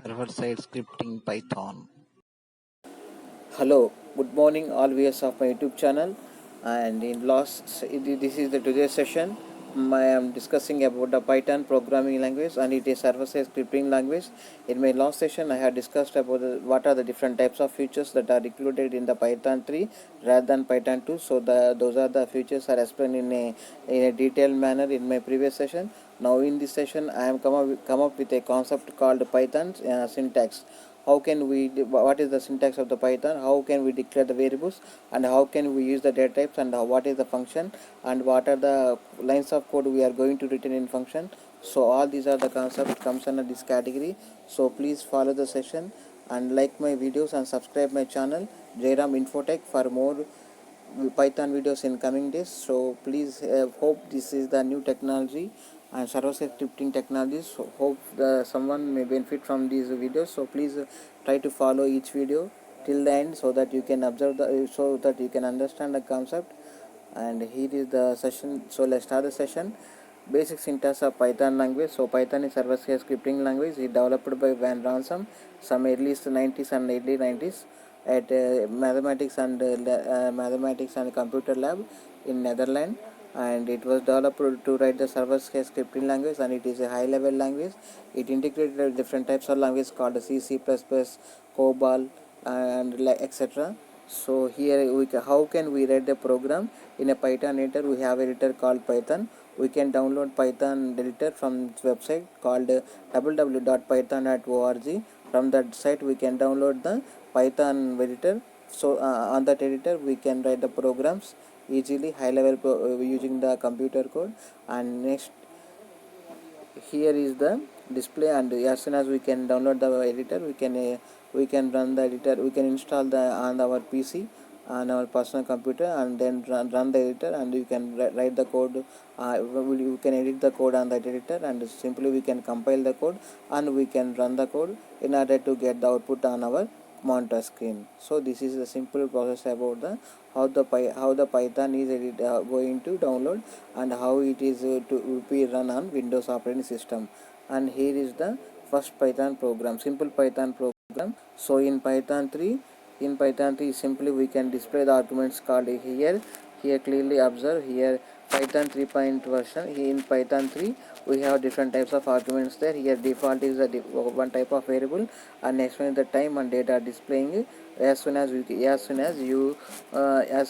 server-side scripting Python. Hello, good morning, all viewers of my YouTube channel. And this is the today's session. I am discussing about the Python programming language, and it is server-side scripting language. In my last session, I had discussed about what are the different types of features that are included in the Python 3 rather than Python 2. So those are the features are explained in a detailed manner in my previous session. Now in this session, I am come up with a concept called Python syntax. How can we what is the syntax of the Python, how can we declare the variables, and how can we use the data types, and what is the function, and what are the lines of code we are going to return in function. So all these are the concepts comes under this category. So please follow the session and like my videos and subscribe my channel Jairam Infotech for more Python videos in coming days. So please hope this is the new technology and server-side scripting technologies. So hope someone may benefit from these videos. So please try to follow each video till the end so that you can observe so that you can understand the concept. And here is the session. So let's start the session. Basic syntax of Python language. So Python is server-side scripting language. It developed by Van Ransom some early 90s and early 90s at mathematics and computer lab in Netherlands, and it was developed to write the server-side scripting language, and it is a high-level language. It integrated different types of language called C, C++, COBOL, and etc. So here how can we write the program in a Python editor? We have a editor called Python. We can download Python editor from its website called www.python.org. From that site we can download the Python editor. So on that editor we can write the programs easily, high level using the computer code. And next, here is the display, and as soon as we can download the editor, we can run the editor, we can install the on our PC on our personal computer, and then run the editor, and you can write the code. You can edit the code on that editor, and simply we can compile the code, and we can run the code in order to get the output on our monitor screen. So this is the simple process about the how the Python is going to download, and how it is to be run on Windows operating system. And here is the first Python program, simple Python program. So in Python 3 simply we can display the arguments called here clearly observe here Python 3 point version. Here in Python 3 we have different types of arguments there. Here default is one type of variable, and next one is the time and date are displaying as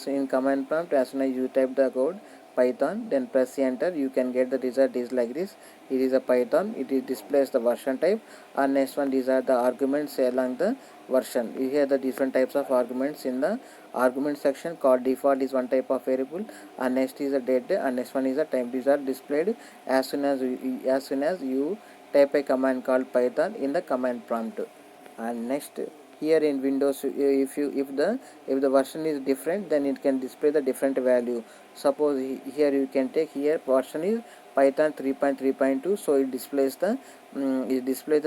in command prompt. As soon as you type the code Python, then press enter, you can get the result is like this. It is a Python, it is displays the version type, and next one, these are the arguments along the version. You hear the different types of arguments in the argument section. Called default is one type of variable, and next is a date, and next one is a time. These are displayed as soon as you type a command called Python in the command prompt. And next, here in Windows, if the version is different, then it can display the different value. Suppose here you can take, here version is Python 3.3.2, so it displays the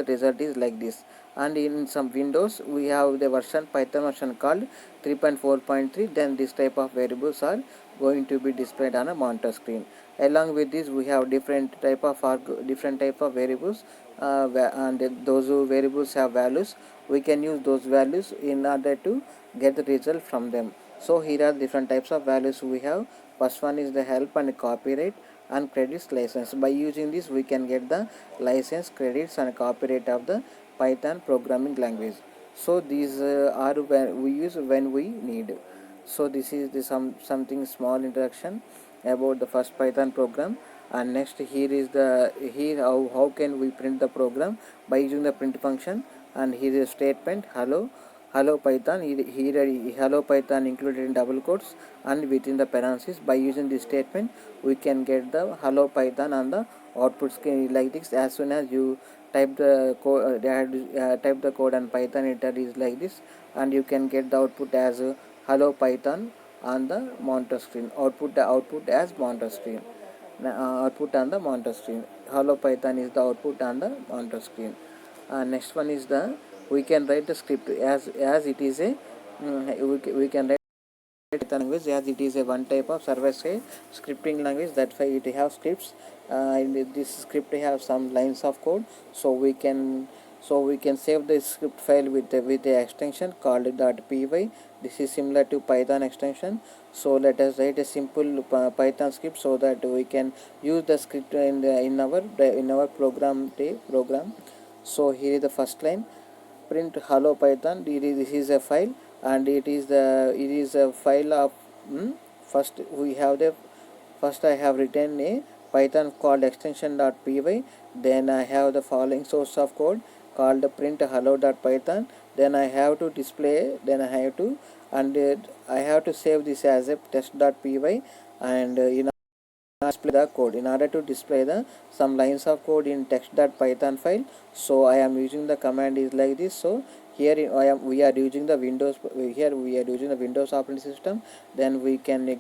result is like this. And in some Windows we have the version Python version called 3.4.3, then this type of variables are going to be displayed on a monitor screen. Along with this, we have different type of variables, and those variables have values. We can use those values in order to get the result from them. So here are different types of values we have. First one is the help and copyright and credits license. By using this, we can get the license, credits, and copyright of the Python programming language. So these are when we use when we need. So this is something small introduction about the first Python program. And next, here is how can we print the program by using the print function. And here is a statement hello Python. Here hello Python included in double quotes and within the parentheses. By using this statement, we can get the hello Python on the output screen like this. As soon as you type the code, type the code, and Python editor is like this, and you can get the output as hello Python on the monitor screen. Output as monitor screen. Output on the monitor screen. Hello Python is the output on the monitor screen. Next one is the we can write the script as it is a we can write Python language as it is a one type of server side scripting language. That's why it have scripts. In this script we have some lines of code, so we can So we can save the script file with the extension called .py. This is similar to Python extension. So let us write a simple Python script so that we can use the script in our program. So here is the first line: print hello Python. This is a file, and it is a file of first we have the first I have written a Python called extension.py. Then I have the following source of code called print hello.python. Then I have to display, then I have to save this as a test.py, and display the code. In order to display the some lines of code in text.python file, so I am using the command is like this. So here we are using the Windows, here we are using the Windows operating system. Then we can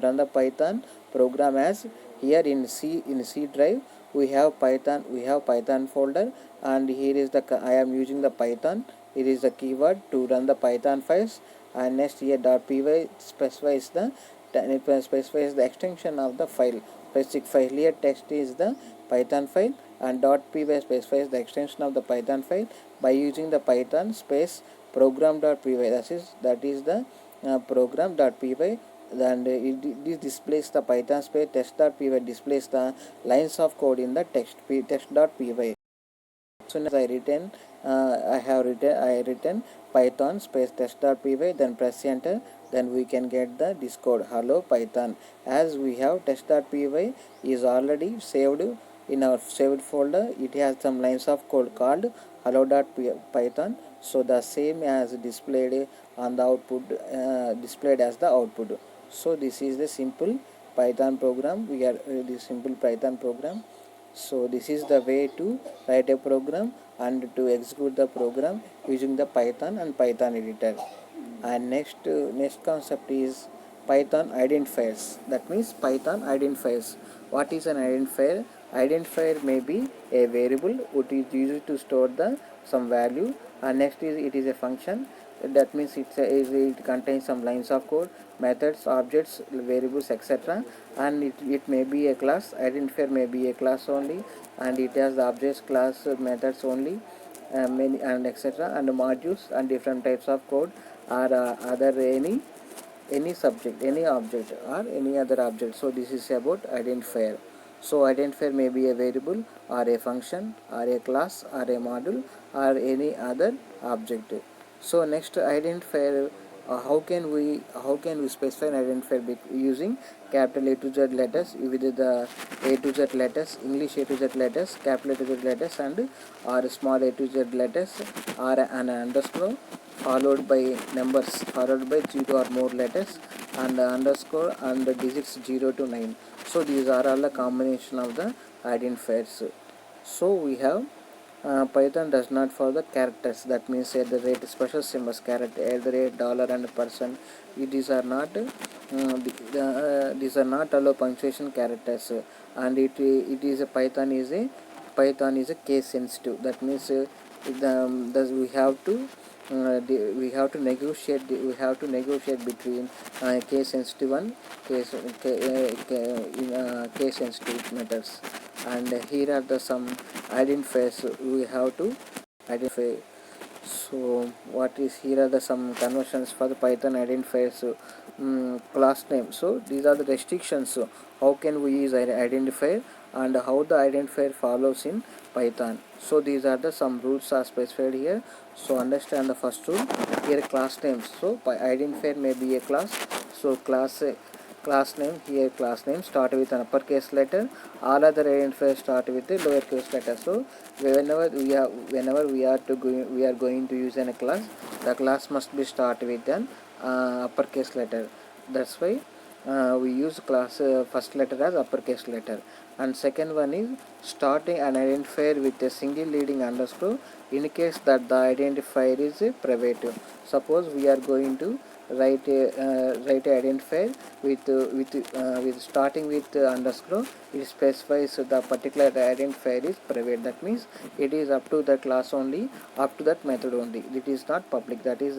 run the Python program as here in C drive. We have Python folder, and here is the I am using the Python. It is the keyword to run the Python files, and next here .py specifies the extension of the file, specific file. Here text is the Python file, and .py specifies the extension of the Python file by using the Python space program.py. That is the program.py. And it displays the Python space test.py, displays the lines of code in the text.py. As soon as I written Python space test.py, then press enter, then we can get this code hello Python. As we have test.py is already saved in our saved folder. It has some lines of code called hello.python. So the same as displayed on the output, displayed as the output. So this is the simple Python program. This simple Python program. So this is the way to write a program and to execute the program using the Python and Python editor. And next concept is Python identifiers. That means Python identifiers. What is an identifier? Identifier may be a variable which is used to store some value, and next is it is a function. That means it contains some lines of code, methods, objects, variables, etc. And it may be a class. Identifier may be a class only, and it has the objects, class, methods only, many and etc. and modules and different types of code, or other any subject, any object, or any other object. So this is about identifier. So identifier may be a variable or a function or a class or a module or any other object. So next identifier, how can we specify an identifier using capital A to Z letters, with the A to Z letters, English A to Z letters, capital A to Z letters, and or small A to Z letters, or an underscore followed by numbers, followed by 0 or more letters, and underscore and the digits 0 to 9. So these are all the combination of the identifiers. So we have Python does not follow the characters. That means at the rate, special symbols, character, at the rate, dollar, and person. These are not allow punctuation characters, and it is a Python is a case sensitive. That means we have to negotiate between case sensitive and case sensitive methods. And here are the some identifiers we have to identify. So what is here are the some conversions for the Python identifiers. Class name. So these are the restrictions. So how can we use identifier, and how the identifier follows in Python. So these are the some rules are specified here. So understand the first rule. Here class names. So identifier may be a class. So class name, here class name start with an uppercase letter. All other identifiers start with a lowercase letter. So whenever we are going to use a class, the class must be start with an uppercase letter. That's why we use class first letter as uppercase letter. And second one is starting an identifier with a single leading underscore in case that the identifier is private. Suppose we are going to write a identifier with starting with underscore. It specifies the particular identifier is private. That means it is up to the class only, up to that method only. It is not public. That is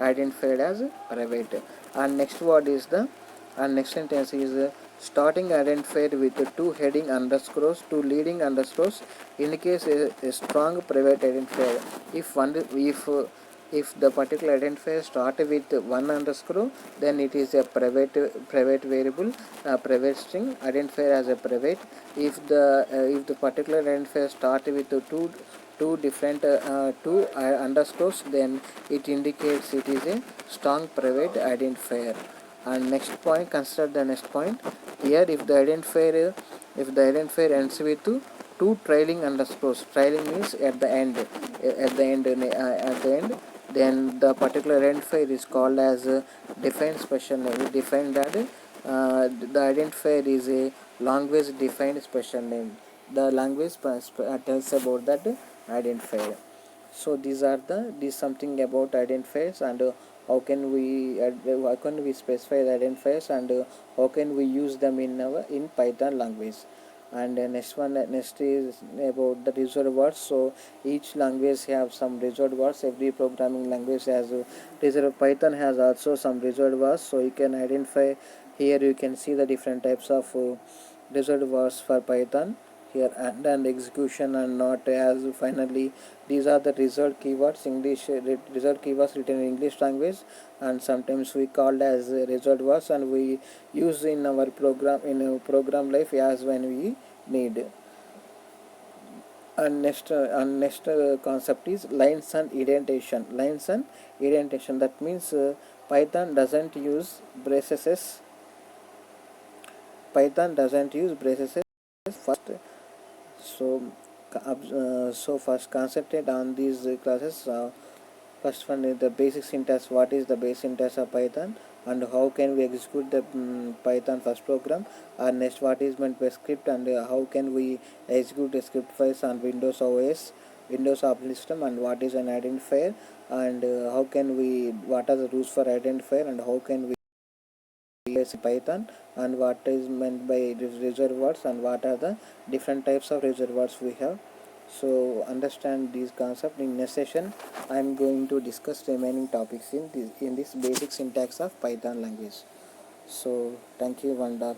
identified as private. And next word is the and next sentence is starting identifier with two heading underscores, two leading underscores indicates a strong private identifier. If the particular identifier start with one underscore, then it is a private variable, private string identifier as a private. If the particular identifier start with two different underscores, then it indicates it is a strong private identifier. And next point, consider the next point. Here if the identifier ends with two trailing underscores, trailing means at the end, then the particular identifier is called as defined special name. We define that the identifier is a language defined special name. The language tells about that identifier. So these something about identifiers, and how can we specify the identifiers, and how can we use them in Python language. And next is about the reserved words. So each language have some reserved words. Every programming language has reserved. Python has also some reserved words, so you can identify. Here you can see the different types of reserved words for Python here, and execution and not. As finally, these are the result keywords, result keywords written in English language, and sometimes we called as result words, and we use in our program life as when we need. And next concept is lines and indentation. That means Python doesn't use braces. First. So first concentrate on these classes. First one is the basic syntax. What is the basic syntax of Python, and how can we execute the Python first program? And next, what is meant by script, and how can we execute the script files on Windows OS, Windows operating system, and what is an identifier, and what are the rules for identifier, and how can we use Python, and what is meant by reserved words, and what are the different types of reserved words we have. So understand these concepts. In next session I am going to discuss remaining topics in this basic syntax of Python language. So thank you, Vandar.